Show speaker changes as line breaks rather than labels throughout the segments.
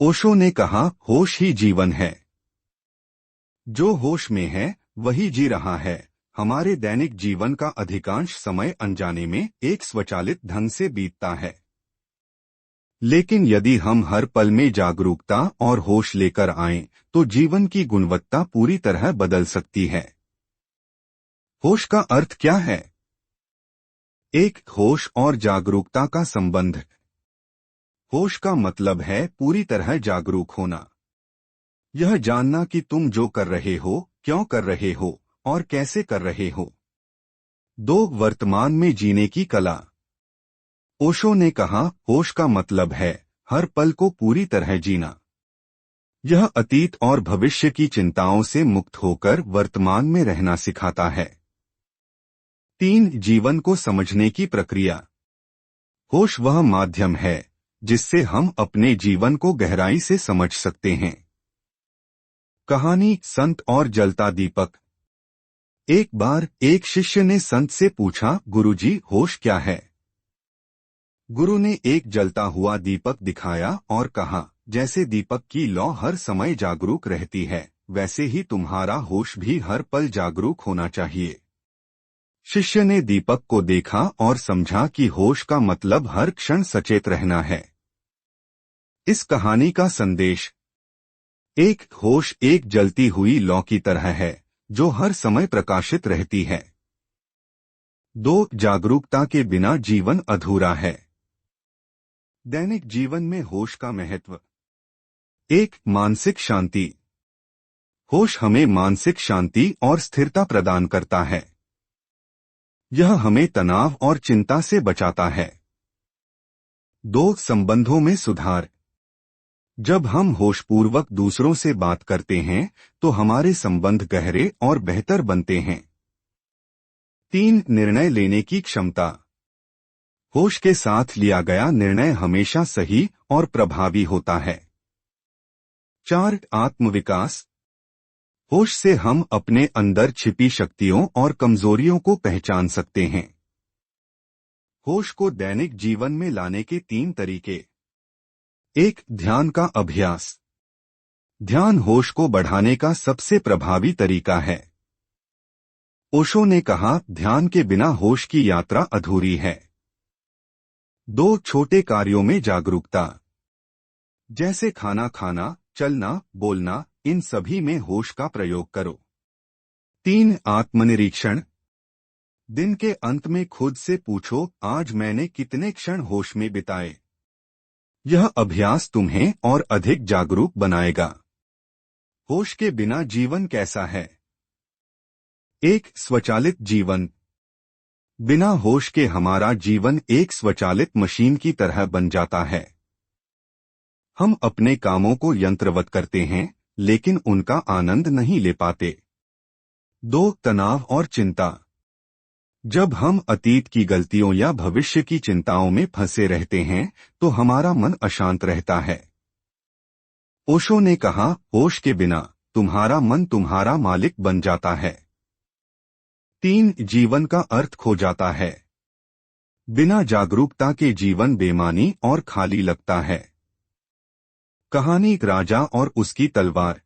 ओशो ने कहा, होश ही जीवन है। जो होश में है वही जी रहा है। हमारे दैनिक जीवन का अधिकांश समय अनजाने में एक स्वचालित ढंग से बीतता है। लेकिन यदि हम हर पल में जागरूकता और होश लेकर आएं, तो जीवन की गुणवत्ता पूरी तरह बदल सकती है। होश का अर्थ क्या है? एक, होश और जागरूकता का संबंध। होश का मतलब है पूरी तरह जागरूक होना। यह जानना कि तुम जो कर रहे हो, क्यों कर रहे हो और कैसे कर रहे हो। दो, वर्तमान में जीने की कला। ओशो ने कहा, होश का मतलब है हर पल को पूरी तरह जीना। यह अतीत और भविष्य की चिंताओं से मुक्त होकर वर्तमान में रहना सिखाता है। तीन, जीवन को समझने की प्रक्रिया। होश वह माध्यम है जिससे हम अपने जीवन को गहराई से समझ सकते हैं। कहानी, संत और जलता दीपक। एक बार एक शिष्य ने संत से पूछा, गुरुजी, होश क्या है? गुरु ने एक जलता हुआ दीपक दिखाया और कहा, जैसे दीपक की लौ हर समय जागरूक रहती है, वैसे ही तुम्हारा होश भी हर पल जागरूक होना चाहिए। शिष्य ने दीपक को देखा और समझा कि होश का मतलब हर क्षण सचेत रहना है। इस कहानी का संदेश। एक, होश एक जलती हुई लौ की तरह है जो हर समय प्रकाशित रहती है। दो, जागरूकता के बिना जीवन अधूरा है। दैनिक जीवन में होश का महत्व। एक, मानसिक शांति। होश हमें मानसिक शांति और स्थिरता प्रदान करता है। यह हमें तनाव और चिंता से बचाता है। दो, संबंधों में सुधार। जब हम होशपूर्वक दूसरों से बात करते हैं तो हमारे संबंध गहरे और बेहतर बनते हैं। तीन, निर्णय लेने की क्षमता। होश के साथ लिया गया निर्णय हमेशा सही और प्रभावी होता है। चार, आत्मविकास। होश से हम अपने अंदर छिपी शक्तियों और कमजोरियों को पहचान सकते हैं। होश को दैनिक जीवन में लाने के तीन तरीके। एक, ध्यान का अभ्यास। ध्यान होश को बढ़ाने का सबसे प्रभावी तरीका है। ओशो ने कहा, ध्यान के बिना होश की यात्रा अधूरी है। दो, छोटे कार्यों में जागरूकता। जैसे खाना खाना, चलना, बोलना, इन सभी में होश का प्रयोग करो। तीन, आत्मनिरीक्षण। दिन के अंत में खुद से पूछो, आज मैंने कितने क्षण होश में बिताए। यह अभ्यास तुम्हें और अधिक जागरूक बनाएगा। होश के बिना जीवन कैसा है? एक, स्वचालित जीवन। बिना होश के हमारा जीवन एक स्वचालित मशीन की तरह बन जाता है। हम अपने कामों को यंत्रवत करते हैं, लेकिन उनका आनंद नहीं ले पाते। दो, तनाव और चिंता। जब हम अतीत की गलतियों या भविष्य की चिंताओं में फंसे रहते हैं तो हमारा मन अशांत रहता है। ओशो ने कहा, होश के बिना तुम्हारा मन तुम्हारा मालिक बन जाता है। तीन, जीवन का अर्थ खो जाता है। बिना जागरूकता के जीवन बेमानी और खाली लगता है। कहानी, एक राजा और उसकी तलवार।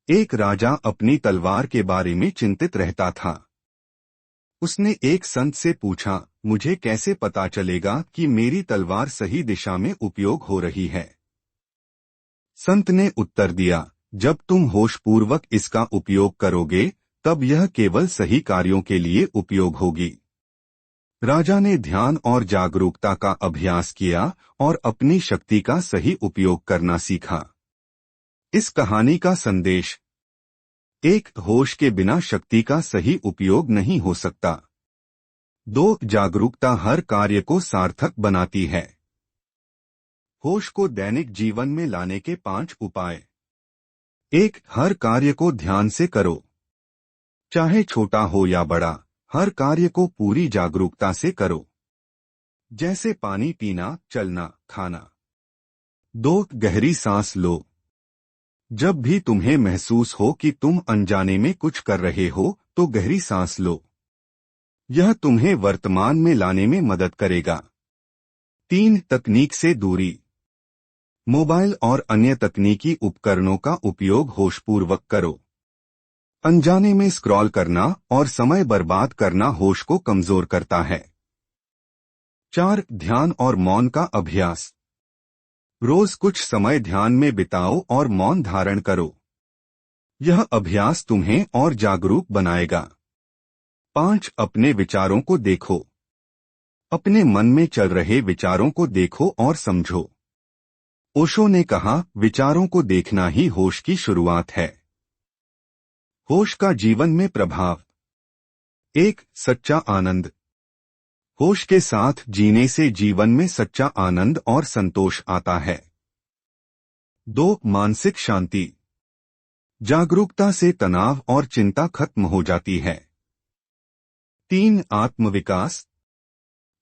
एक राजा अपनी तलवार के बारे में चिंतित रहता था। उसने एक संत से पूछा, मुझे कैसे पता चलेगा कि मेरी तलवार सही दिशा में उपयोग हो रही है? संत ने उत्तर दिया, जब तुम होशपूर्वक इसका उपयोग करोगे तब यह केवल सही कार्यों के लिए उपयोग होगी। राजा ने ध्यान और जागरूकता का अभ्यास किया और अपनी शक्ति का सही उपयोग करना सीखा। इस कहानी का संदेश। एक, होश के बिना शक्ति का सही उपयोग नहीं हो सकता। दो, जागरूकता हर कार्य को सार्थक बनाती है। होश को दैनिक जीवन में लाने के 5 उपाय। एक, हर कार्य को ध्यान से करो। चाहे छोटा हो या बड़ा, हर कार्य को पूरी जागरूकता से करो। जैसे पानी पीना, चलना, खाना। दो, गहरी सांस लो। जब भी तुम्हें महसूस हो कि तुम अनजाने में कुछ कर रहे हो तो गहरी सांस लो। यह तुम्हें वर्तमान में लाने में मदद करेगा। तीन, तकनीक से दूरी। मोबाइल और अन्य तकनीकी उपकरणों का उपयोग होशपूर्वक करो। अनजाने में स्क्रॉल करना और समय बर्बाद करना होश को कमजोर करता है। 4. ध्यान और मौन का अभ्यास। रोज कुछ समय ध्यान में बिताओ और मौन धारण करो। यह अभ्यास तुम्हें और जागरूक बनाएगा। 5. अपने विचारों को देखो। अपने मन में चल रहे विचारों को देखो और समझो। ओशो ने कहा, विचारों को देखना ही होश की शुरुआत है। होश का जीवन में प्रभाव। 1. सच्चा आनंद। होश के साथ जीने से जीवन में सच्चा आनंद और संतोष आता है। 2. मानसिक शांति। जागरूकता से तनाव और चिंता खत्म हो जाती है। 3. आत्मविकास।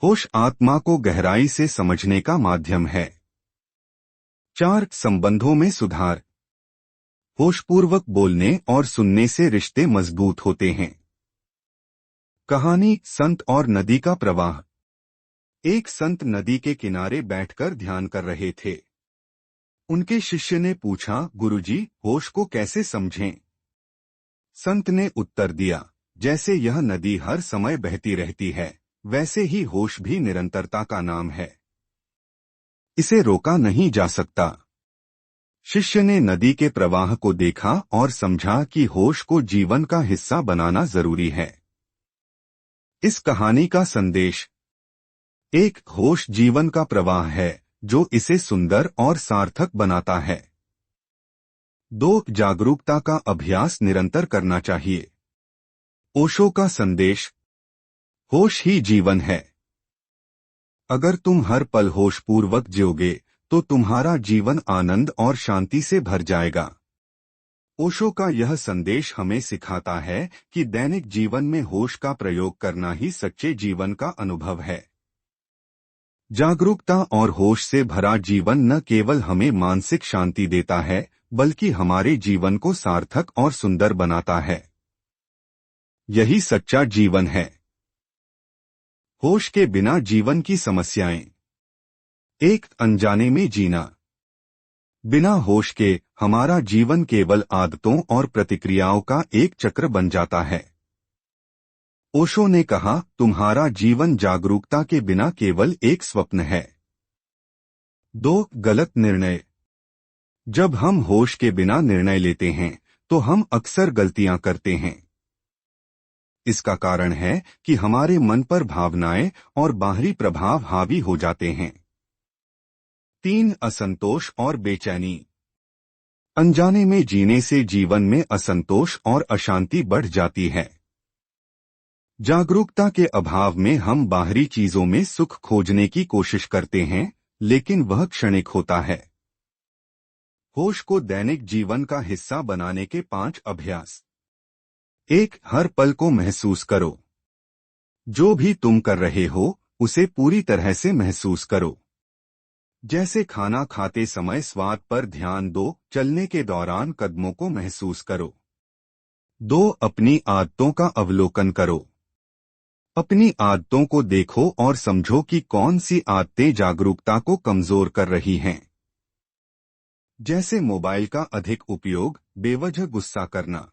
होश आत्मा को गहराई से समझने का माध्यम है। 4. संबंधों में सुधार। होशपूर्वक बोलने और सुनने से रिश्ते मजबूत होते हैं। कहानी, संत और नदी का प्रवाह। एक संत नदी के किनारे बैठकर ध्यान कर रहे थे। उनके शिष्य ने पूछा, गुरुजी, होश को कैसे समझें? संत ने उत्तर दिया, जैसे यह नदी हर समय बहती रहती है, वैसे ही होश भी निरंतरता का नाम है। इसे रोका नहीं जा सकता। शिष्य ने नदी के प्रवाह को देखा और समझा कि होश को जीवन का हिस्सा बनाना जरूरी है। इस कहानी का संदेश। 1. होश जीवन का प्रवाह है जो इसे सुंदर और सार्थक बनाता है। 2. जागरूकता का अभ्यास निरंतर करना चाहिए। ओशो का संदेश, होश ही जीवन है। अगर तुम हर पल होशपूर्वक जियोगे तो तुम्हारा जीवन आनंद और शांति से भर जाएगा। ओशो का यह संदेश हमें सिखाता है कि दैनिक जीवन में होश का प्रयोग करना ही सच्चे जीवन का अनुभव है। जागरूकता और होश से भरा जीवन न केवल हमें मानसिक शांति देता है, बल्कि हमारे जीवन को सार्थक और सुंदर बनाता है। यही सच्चा जीवन है। होश के बिना जीवन की समस्याएं। 1. अनजाने में जीना। बिना होश के हमारा जीवन केवल आदतों और प्रतिक्रियाओं का एक चक्र बन जाता है। ओशो ने कहा, तुम्हारा जीवन जागरूकता के बिना केवल एक स्वप्न है। 2. गलत निर्णय। जब हम होश के बिना निर्णय लेते हैं तो हम अक्सर गलतियां करते हैं। इसका कारण है कि हमारे मन पर भावनाएं और बाहरी प्रभाव हावी हो जाते हैं। 3. असंतोष और बेचैनी। अनजाने में जीने से जीवन में असंतोष और अशांति बढ़ जाती है। जागरूकता के अभाव में हम बाहरी चीजों में सुख खोजने की कोशिश करते हैं, लेकिन वह क्षणिक होता है। होश को दैनिक जीवन का हिस्सा बनाने के 5 अभ्यास। 1. हर पल को महसूस करो। जो भी तुम कर रहे हो उसे पूरी तरह से महसूस करो। जैसे खाना खाते समय स्वाद पर ध्यान दो, चलने के दौरान कदमों को महसूस करो। 2. अपनी आदतों का अवलोकन करो। अपनी आदतों को देखो और समझो कि कौन सी आदतें जागरूकता को कमजोर कर रही हैं। जैसे मोबाइल का अधिक उपयोग, बेवजह गुस्सा करना।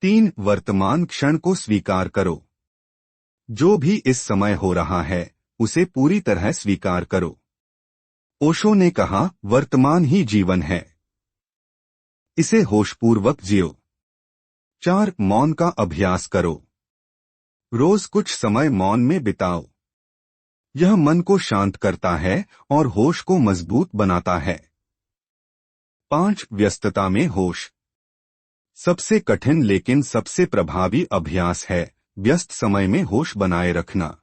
3. वर्तमान क्षण को स्वीकार करो। जो भी इस समय हो रहा है उसे पूरी तरह स्वीकार करो। ओशो ने कहा, वर्तमान ही जीवन है, इसे होशपूर्वक जियो। 4. मौन का अभ्यास करो। रोज कुछ समय मौन में बिताओ। यह मन को शांत करता है और होश को मजबूत बनाता है। 5. व्यस्तता में होश। सबसे कठिन लेकिन सबसे प्रभावी अभ्यास है व्यस्त समय में होश बनाए रखना।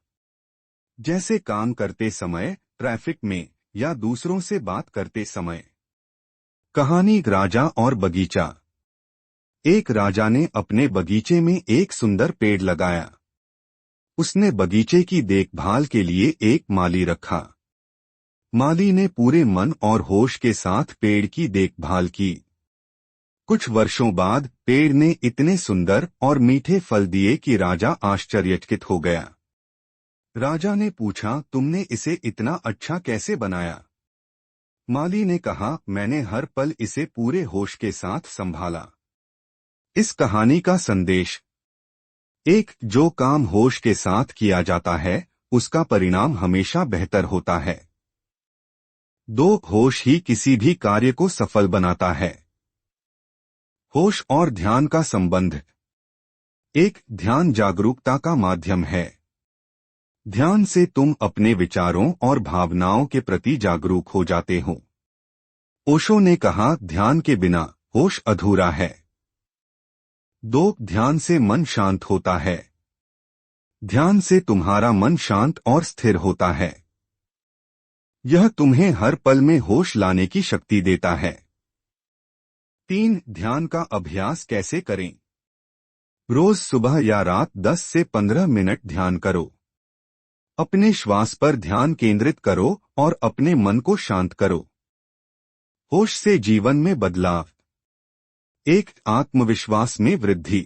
जैसे काम करते समय, ट्रैफिक में या दूसरों से बात करते समय। कहानी, राजा और बगीचा। एक राजा ने अपने बगीचे में एक सुंदर पेड़ लगाया। उसने बगीचे की देखभाल के लिए एक माली रखा। माली ने पूरे मन और होश के साथ पेड़ की देखभाल की। कुछ वर्षों बाद पेड़ ने इतने सुंदर और मीठे फल दिए कि राजा आश्चर्यचकित हो गया। राजा ने पूछा, तुमने इसे इतना अच्छा कैसे बनाया? माली ने कहा, मैंने हर पल इसे पूरे होश के साथ संभाला। इस कहानी का संदेश: एक, जो काम होश के साथ किया जाता है उसका परिणाम हमेशा बेहतर होता है। 2, होश ही किसी भी कार्य को सफल बनाता है। होश और ध्यान का संबंध: एक, ध्यान जागरूकता का माध्यम है। ध्यान से तुम अपने विचारों और भावनाओं के प्रति जागरूक हो जाते हो। ओशो ने कहा, ध्यान के बिना होश अधूरा है। 2, ध्यान से मन शांत होता है। ध्यान से तुम्हारा मन शांत और स्थिर होता है। यह तुम्हें हर पल में होश लाने की शक्ति देता है। 3, ध्यान का अभ्यास कैसे करें? रोज सुबह या रात 10 से 15 मिनट ध्यान करो। अपने श्वास पर ध्यान केंद्रित करो और अपने मन को शांत करो। होश से जीवन में बदलाव: 1, आत्मविश्वास में वृद्धि।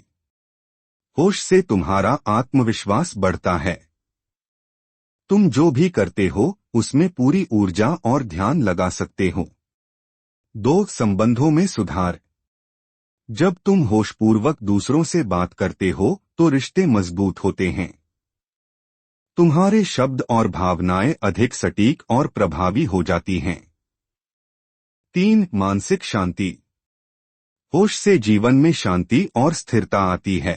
होश से तुम्हारा आत्मविश्वास बढ़ता है। तुम जो भी करते हो उसमें पूरी ऊर्जा और ध्यान लगा सकते हो। 2, संबंधों में सुधार। जब तुम होशपूर्वक दूसरों से बात करते हो तो रिश्ते मजबूत होते हैं। तुम्हारे शब्द और भावनाएं अधिक सटीक और प्रभावी हो जाती हैं। 3, मानसिक शांति। होश से जीवन में शांति और स्थिरता आती है।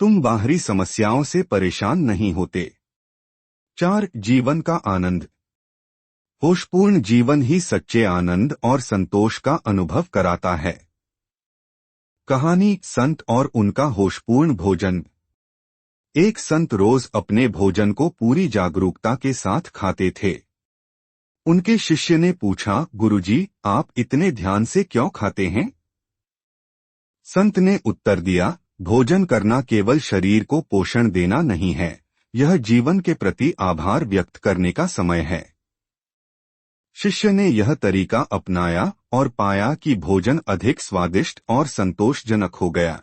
तुम बाहरी समस्याओं से परेशान नहीं होते। 4, जीवन का आनंद। होशपूर्ण जीवन ही सच्चे आनंद और संतोष का अनुभव कराता है। कहानी: संत और उनका होशपूर्ण भोजन। एक संत रोज अपने भोजन को पूरी जागरूकता के साथ खाते थे। उनके शिष्य ने पूछा, गुरुजी, आप इतने ध्यान से क्यों खाते हैं? संत ने उत्तर दिया, भोजन करना केवल शरीर को पोषण देना नहीं है, यह जीवन के प्रति आभार व्यक्त करने का समय है। शिष्य ने यह तरीका अपनाया और पाया कि भोजन अधिक स्वादिष्ट और संतोषजनक हो गया।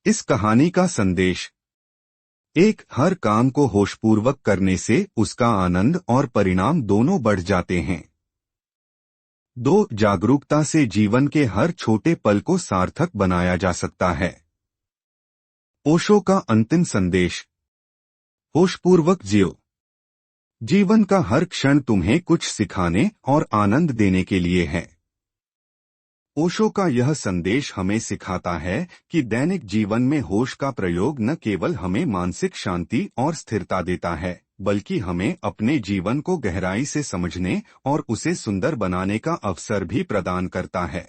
इस कहानी का संदेश: 1, हर काम को होशपूर्वक करने से उसका आनंद और परिणाम दोनों बढ़ जाते हैं। 2, जागरूकता से जीवन के हर छोटे पल को सार्थक बनाया जा सकता है। ओशो का अंतिम संदेश: होशपूर्वक जियो। जीवन का हर क्षण तुम्हें कुछ सिखाने और आनंद देने के लिए है। ओशो का यह संदेश हमें सिखाता है कि दैनिक जीवन में होश का प्रयोग न केवल हमें मानसिक शांति और स्थिरता देता है, बल्कि हमें अपने जीवन को गहराई से समझने और उसे सुंदर बनाने का अवसर भी प्रदान करता है।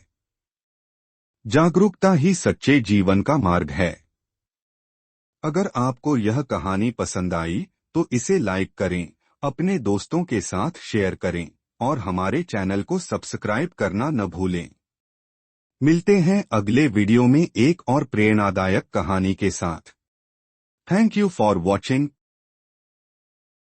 जागरूकता ही सच्चे जीवन का मार्ग है। अगर आपको यह कहानी पसंद आई तो इसे लाइक करें, अपने दोस्तों के साथ शेयर करें और हमारे चैनल को सब्सक्राइब करना न भूलें। मिलते हैं अगले वीडियो में एक और प्रेरणादायक कहानी के साथ। Thank you for watching.